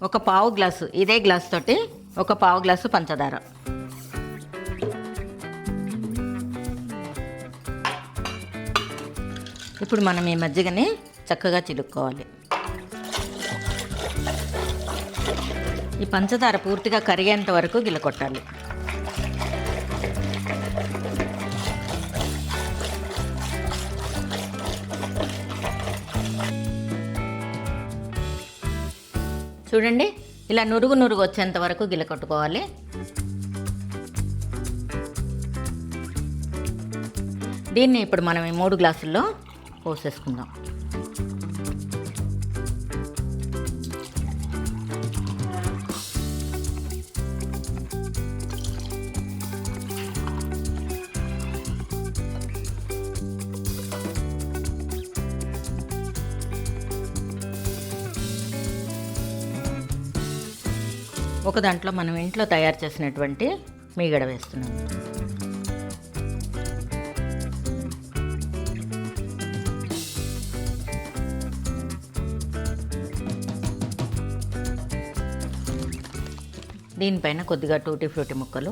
ఒక పావు గ్లాసు, ఇదే గ్లాస్ తోటి ఒక పావు గ్లాసు పంచదార. ఇప్పుడు మనం ఈ మజ్జిగని చక్కగా చిలుక్కోవాలి. ఈ పంచదార పూర్తిగా కరిగేంత వరకు గిలకొట్టాలి. చూడండి, ఇలా నురుగు నురుగు వచ్చేంత వరకు గిలకొట్టుకోవాలి. దీన్ని ఇప్పుడు మనం ఈ 3 గ్లాసుల్లో పోసేసుకుందాం. ఒక దాంట్లో మనం ఇంట్లో తయారు చేసినటువంటి మీగడ వేస్తున్నాం. దీనిపైన కొద్దిగా టూటీ ఫ్రూటీ ముక్కలు,